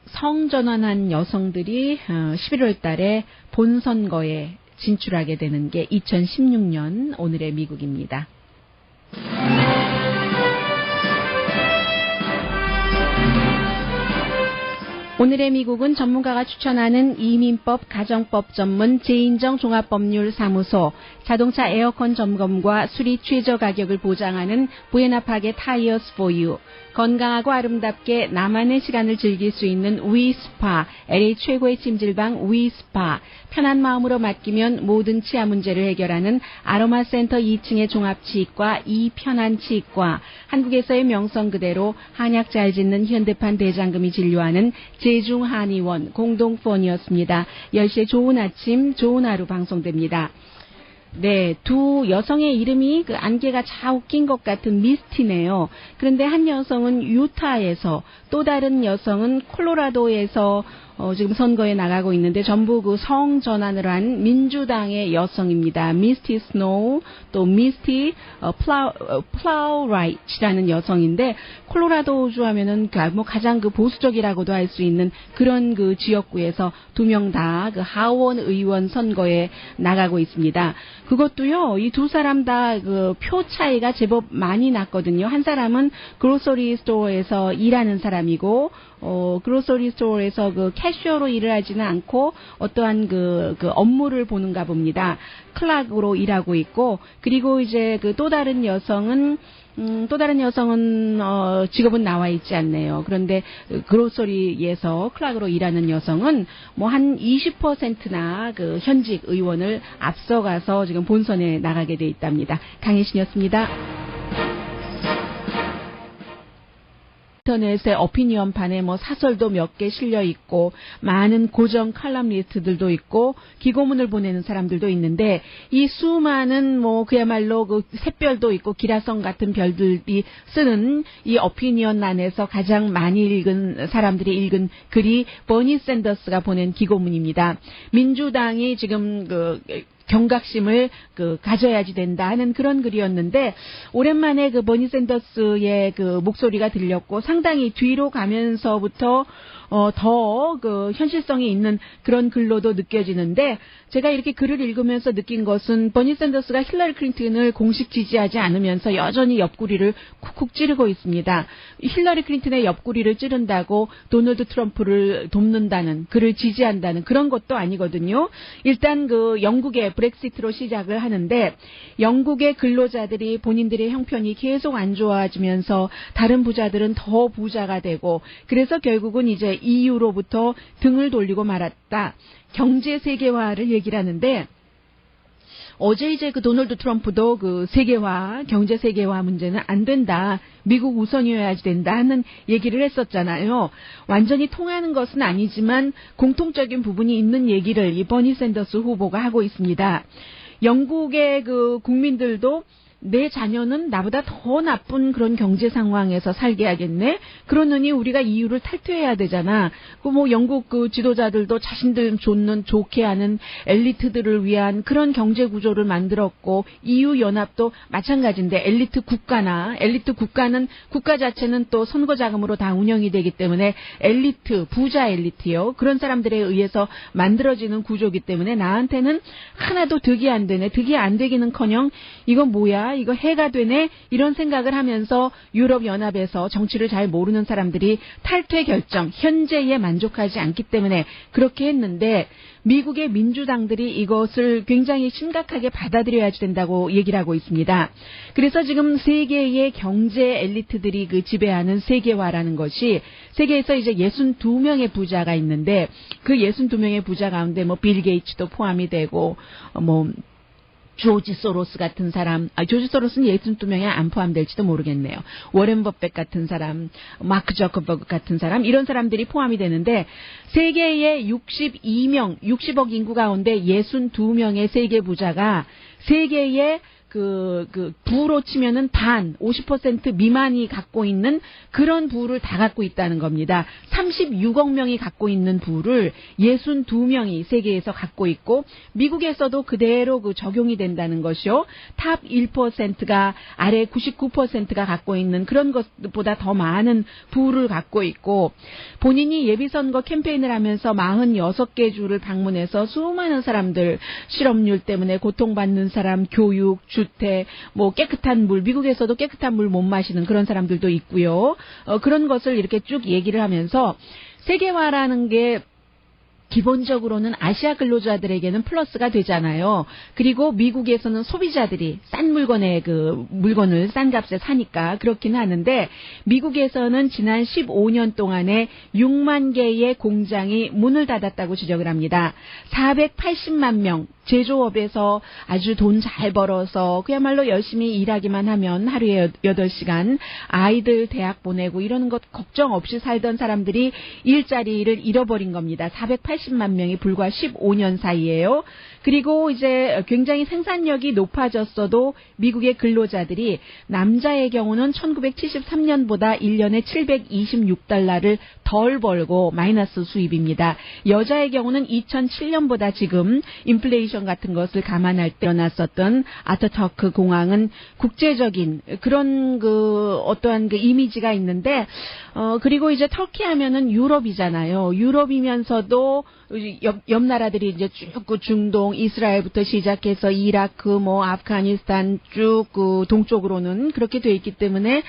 성전환한 여성들이 11월 달에 본선거에 진출하게 되는 게 2016년 오늘의 미국입니다. 오늘의 미국은 전문가가 추천하는 이민법, 가정법 전문 제인정 종합법률사무소, 자동차 에어컨 점검과 수리 최저 가격을 보장하는 부에나파게 타이어스 포유, 건강하고 아름답게 나만의 시간을 즐길 수 있는 위스파, LA 최고의 찜질방 위스파, 편한 마음으로 맡기면 모든 치아 문제를 해결하는 아로마센터 2층의 종합치과 이편한치과, 한국에서의 명성 그대로 한약 잘 짓는 현대판 대장금이 진료하는 제중한의원 공동폰이었습니다. 10시에 좋은 아침, 좋은 하루 방송됩니다. 네, 두 여성의 이름이 그 안개가 자욱 낀 것 같은 미스티네요. 그런데 한 여성은 유타에서, 또 다른 여성은 콜로라도에서 지금 선거에 나가고 있는데 전부 그 성 전환을 한 민주당의 여성입니다. 미스티 스노우, 또 미스티 플라우라이트라는 여성인데 콜로라도주 하면은 뭐 가장 그 보수적이라고도 할 수 있는 그런 그 지역구에서 두 명 다 그 하원 의원 선거에 나가고 있습니다. 그것도요, 이 두 사람 다 그 표 차이가 제법 많이 났거든요. 한 사람은 그로서리 스토어에서 일하는 사람이고, 그로서리 스토어에서 그 캐셔로 일을 하지는 않고 어떠한 그 업무를 보는가 봅니다. 클락으로 일하고 있고, 그리고 이제 그 또 다른 여성은 직업은 나와 있지 않네요. 그런데 그로서리에서 클락으로 일하는 여성은 뭐 한 20%나 그 현직 의원을 앞서가서 지금 본선에 나가게 돼 있답니다. 강혜신이었습니다. 인터넷에 오피니언판에 뭐 사설도 몇 개 실려 있고 많은 고정 칼럼니스트들도 있고 기고문을 보내는 사람들도 있는데 이 수많은 뭐 그야말로 그 샛별도 있고 기라성 같은 별들이 쓰는 이 오피니언 안에서 가장 많이 읽은 사람들이 읽은 글이 버니 샌더스가 보낸 기고문입니다. 민주당이 지금 경각심을 가져야지 된다 하는 그런 글이었는데 오랜만에 그 버니 샌더스의 그 목소리가 들렸고 상당히 뒤로 가면서부터 더 그 현실성이 있는 그런 글로도 느껴지는데 제가 이렇게 글을 읽으면서 느낀 것은 버니 샌더스가 힐러리 클린턴을 공식 지지하지 않으면서 여전히 옆구리를 쿡쿡 찌르고 있습니다. 힐러리 클린턴의 옆구리를 찌른다고 도널드 트럼프를 돕는다는, 그를 지지한다는 그런 것도 아니거든요. 일단 그 영국의 브렉시트로 시작을 하는데 영국의 근로자들이 본인들의 형편이 계속 안 좋아지면서 다른 부자들은 더 부자가 되고 그래서 결국은 이제 EU로부터 등을 돌리고 말았다. 경제 세계화를 얘기를 하는데 어제 이제 그 도널드 트럼프도 그 세계화, 경제 세계화 문제는 안 된다. 미국 우선이어야지 된다 하는 얘기를 했었잖아요. 완전히 통하는 것은 아니지만 공통적인 부분이 있는 얘기를 이 버니 샌더스 후보가 하고 있습니다. 영국의 그 국민들도 내 자녀는 나보다 더 나쁜 그런 경제 상황에서 살게 하겠네. 그러느니 우리가 EU를 탈퇴해야 되잖아. 그 뭐 영국 그 지도자들도 자신들 좋게 하는 엘리트들을 위한 그런 경제 구조를 만들었고 EU 연합도 마찬가지인데 엘리트 국가는 국가 자체는 또 선거 자금으로 다 운영이 되기 때문에 엘리트, 부자 엘리트요. 그런 사람들에 의해서 만들어지는 구조이기 때문에 나한테는 하나도 득이 안 되네. 득이 안 되기는커녕 이건 뭐야? 이거 해가 되네? 이런 생각을 하면서 유럽연합에서 정치를 잘 모르는 사람들이 탈퇴 결정, 현재에 만족하지 않기 때문에 그렇게 했는데 미국의 민주당들이 이것을 굉장히 심각하게 받아들여야지 된다고 얘기를 하고 있습니다. 그래서 지금 세계의 경제 엘리트들이 그 지배하는 세계화라는 것이 세계에서 이제 62명의 부자가 있는데 그 62명의 부자 가운데 뭐 빌 게이츠도 포함이 되고 조지 소로스 같은 사람, 조지 소로스는 62명에 안 포함될지도 모르겠네요. 워렌 버핏 같은 사람, 마크 저커버그 같은 사람, 이런 사람들이 포함이 되는데 세계의 60억 인구 가운데 62명의 세계 부자가 세계의 부로 치면은 반, 50% 미만이 갖고 있는 그런 부를 다 갖고 있다는 겁니다. 36억 명이 갖고 있는 부를 62명이 세계에서 갖고 있고, 미국에서도 그대로 적용이 된다는 것이요. 탑 1%가 아래 99%가 갖고 있는 그런 것보다 더 많은 부를 갖고 있고, 본인이 예비선거 캠페인을 하면서 46개 주를 방문해서 수많은 사람들, 실업률 때문에 고통받는 사람, 교육, 주택, 깨끗한 물, 미국에서도 깨끗한 물 못 마시는 그런 사람들도 있고요. 그런 것을 이렇게 쭉 얘기를 하면서 세계화라는 게 기본적으로는 아시아 근로자들에게는 플러스가 되잖아요. 그리고 미국에서는 소비자들이 싼 물건을 싼 값에 사니까 그렇긴 하는데, 미국에서는 지난 15년 동안에 6만 개의 공장이 문을 닫았다고 지적을 합니다. 480만 명, 제조업에서 아주 돈 잘 벌어서 그야말로 열심히 일하기만 하면 하루에 8시간 아이들 대학 보내고 이러는 것 걱정 없이 살던 사람들이 일자리를 잃어버린 겁니다. 480만 명이 불과 15년 사이에요. 그리고 이제 굉장히 생산력이 높아졌어도 미국의 근로자들이 남자의 경우는 1973년보다 1년에 $726를 덜 벌고 마이너스 수입입니다. 여자의 경우는 2007년보다 지금 인플레이션 같은 것을 감안할 때 일어났었던 아타투르크 공항은 국제적인 그런 어떠한 이미지가 있는데, 그리고 이제 터키 하면은 유럽이잖아요. 유럽이면서도 옆 나라들이 이제 쭉 중동, 이스라엘부터 시작해서 이라크, 아프가니스탄 쭉 동쪽으로는 그렇게 돼 있기 때문에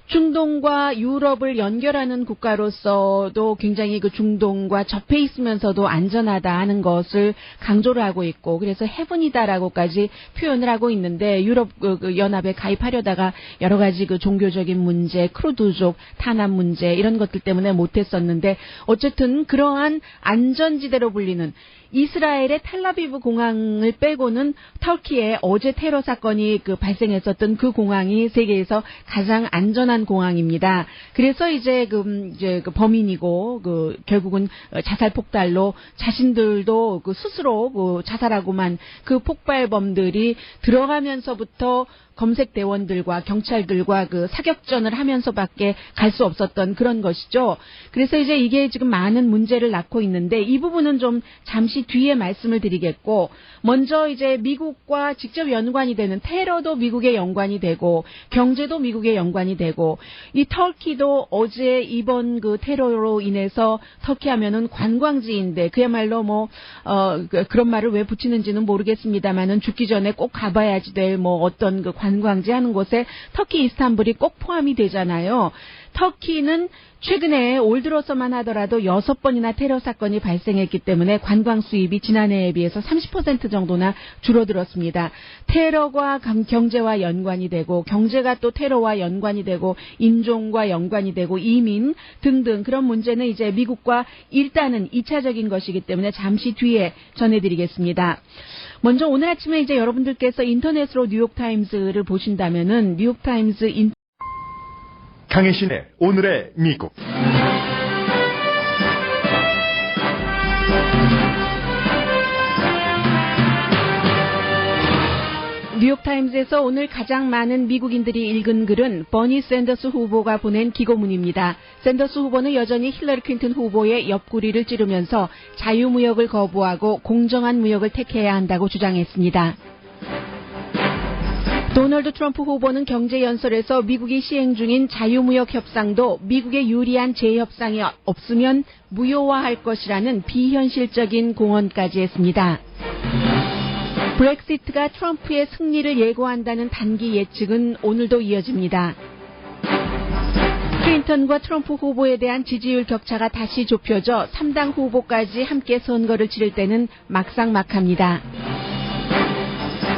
중동과 유럽을 연결하는 국가로서도 굉장히 중동과 접해 있으면서도 안전하다 하는 것을 강조를 하고 있고, 그래서 해븐이다라고까지 표현을 하고 있는데, 유럽 연합에 가입하려다가 여러 가지 종교적인 문제, 크루드족 탄압 문제 이런 것들 때문에 못했었는데, 어쨌든 그러한 안전지대로 불리는 이스라엘의 텔라비브 공항을 빼고는 터키에 어제 테러 사건이 발생했었던 그 공항이 세계에서 가장 안전한 공항입니다. 그래서 이제 범인이고 결국은 자살 폭발로 자신들도 스스로 자살하고만 그 폭발범들이 들어가면서부터 검색대원들과 경찰들과 사격전을 하면서밖에 갈 수 없었던 그런 것이죠. 그래서 이제 이게 지금 많은 문제를 낳고 있는데, 이 부분은 좀 잠시 뒤에 말씀을 드리겠고, 먼저 이제 미국과 직접 연관이 되는 테러도 미국에 연관이 되고 경제도 미국에 연관이 되고, 이 터키도 어제 이번 테러로 인해서 터키 하면은 관광지인데 그야말로 그런 말을 왜 붙이는지는 모르겠습니다만은 죽기 전에 꼭 가봐야지 될 어떤 관광지 하는 곳에 터키 이스탄불이 꼭 포함이 되잖아요. 터키는 최근에 올 들어서만 하더라도 6번이나 테러 사건이 발생했기 때문에 관광 수입이 지난해에 비해서 30% 정도나 줄어들었습니다. 테러가 경제와 연관이 되고, 경제가 또 테러와 연관이 되고, 인종과 연관이 되고, 이민 등등 그런 문제는 이제 미국과 일단은 2차적인 것이기 때문에 잠시 뒤에 전해드리겠습니다. 먼저 오늘 아침에 이제 여러분들께서 인터넷으로 뉴욕타임즈를 보신다면은 뉴욕타임즈 강혜신의 오늘의 미국. 뉴욕타임즈에서 오늘 가장 많은 미국인들이 읽은 글은 버니 샌더스 후보가 보낸 기고문입니다. 샌더스 후보는 여전히 힐러리 클린턴 후보의 옆구리를 찌르면서 자유무역을 거부하고 공정한 무역을 택해야 한다고 주장했습니다. 도널드 트럼프 후보는 경제연설에서 미국이 시행 중인 자유무역 협상도 미국에 유리한 재협상이 없으면 무효화할 것이라는 비현실적인 공언까지 했습니다. 브렉시트가 트럼프의 승리를 예고한다는 단기 예측은 오늘도 이어집니다. 클린턴과 트럼프 후보에 대한 지지율 격차가 다시 좁혀져 3당 후보까지 함께 선거를 치를 때는 막상막합니다.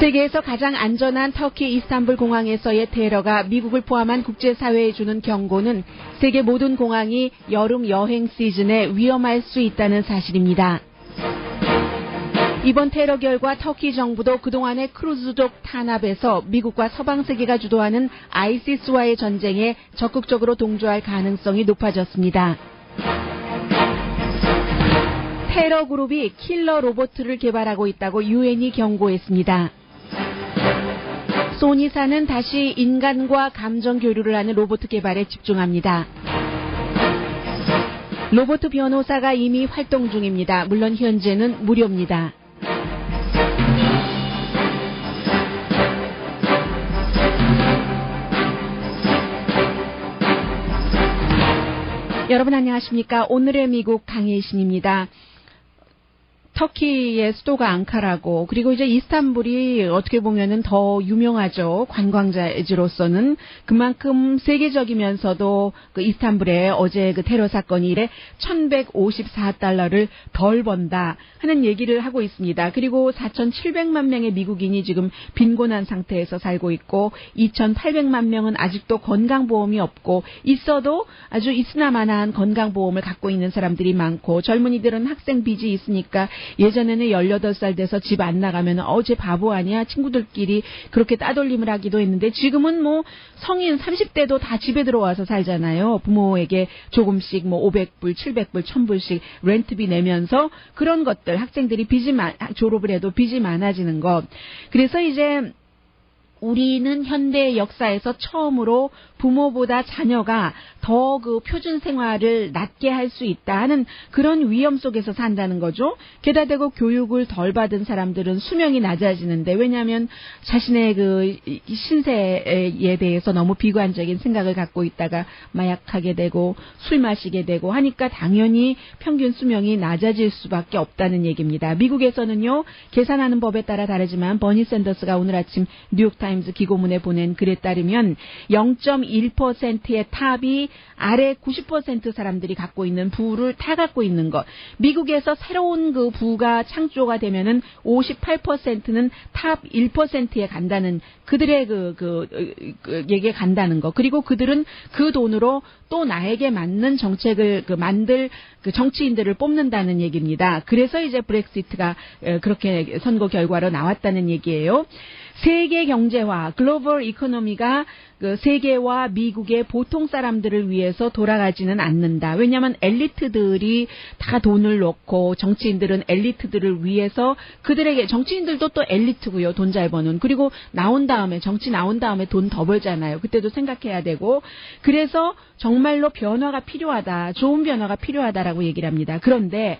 세계에서 가장 안전한 터키 이스탄불 공항에서의 테러가 미국을 포함한 국제사회에 주는 경고는 세계 모든 공항이 여름 여행 시즌에 위험할 수 있다는 사실입니다. 이번 테러 결과 터키 정부도 그동안의 크루즈족 탄압에서 미국과 서방 세계가 주도하는 아이시스와의 전쟁에 적극적으로 동조할 가능성이 높아졌습니다. 테러 그룹이 킬러 로봇을 개발하고 있다고 유엔이 경고했습니다. 소니사는 다시 인간과 감정 교류를 하는 로봇 개발에 집중합니다. 로봇 변호사가 이미 활동 중입니다. 물론 현재는 무료입니다. 여러분 안녕하십니까? 오늘의 미국 강혜신입니다. 터키의 수도가 앙카라고 그리고 이제 이스탄불이 어떻게 보면은 더 유명하죠. 관광지로서는 그만큼 세계적이면서도 그 이스탄불에 어제 그 테러 사건이 이래 $1,154를 덜 번다 하는 얘기를 하고 있습니다. 그리고 4,700만 명의 미국인이 지금 빈곤한 상태에서 살고 있고 2,800만 명은 아직도 건강보험이 없고 있어도 아주 있으나마나한 건강보험을 갖고 있는 사람들이 많고 젊은이들은 학생 빚이 있으니까 예전에는 18살 돼서 집 안 나가면 쟤 바보 아니야? 친구들끼리 그렇게 따돌림을 하기도 했는데 지금은 뭐 성인 30대도 다 집에 들어와서 살잖아요. 부모에게 조금씩 뭐 500불, 700불, 1000불씩 렌트비 내면서 그런 것들 학생들이 졸업을 해도 빚이 많아지는 것. 그래서 이제 우리는 현대 역사에서 처음으로 부모보다 자녀가 더 그 표준 생활을 낮게 할 수 있다 하는 그런 위험 속에서 산다는 거죠. 게다가 대고 교육을 덜 받은 사람들은 수명이 낮아지는데 왜냐하면 자신의 그 신세에 대해서 너무 비관적인 생각을 갖고 있다가 마약하게 되고 술 마시게 되고 하니까 당연히 평균 수명이 낮아질 수밖에 없다는 얘기입니다. 미국에서는요. 계산하는 법에 따라 다르지만 버니 샌더스가 오늘 아침 뉴욕타임스 기고문에 보낸 글에 따르면 0.1%의 탑이 아래 90% 사람들이 갖고 있는 부를 다 갖고 있는 것. 미국에서 새로운 그 부가 창조가 되면은 58%는 탑 1%에 간다는 그들의 얘기에 간다는 거. 그리고 그들은 그 돈으로 또 나에게 맞는 정책을 만들 정치인들을 뽑는다는 얘기입니다. 그래서 이제 브렉시트가 그렇게 선거 결과로 나왔다는 얘기예요. 세계 경제화, 글로벌 이코노미가 그 세계와 미국의 보통 사람들을 위해서 돌아가지는 않는다. 왜냐하면 엘리트들이 다 돈을 넣고 정치인들은 엘리트들을 위해서 그들에게 정치인들도 또 엘리트고요. 돈 잘 버는. 그리고 정치 나온 다음에 돈 더 벌잖아요. 그때도 생각해야 되고. 그래서 정말로 변화가 필요하다. 좋은 변화가 필요하다라고 얘기를 합니다. 그런데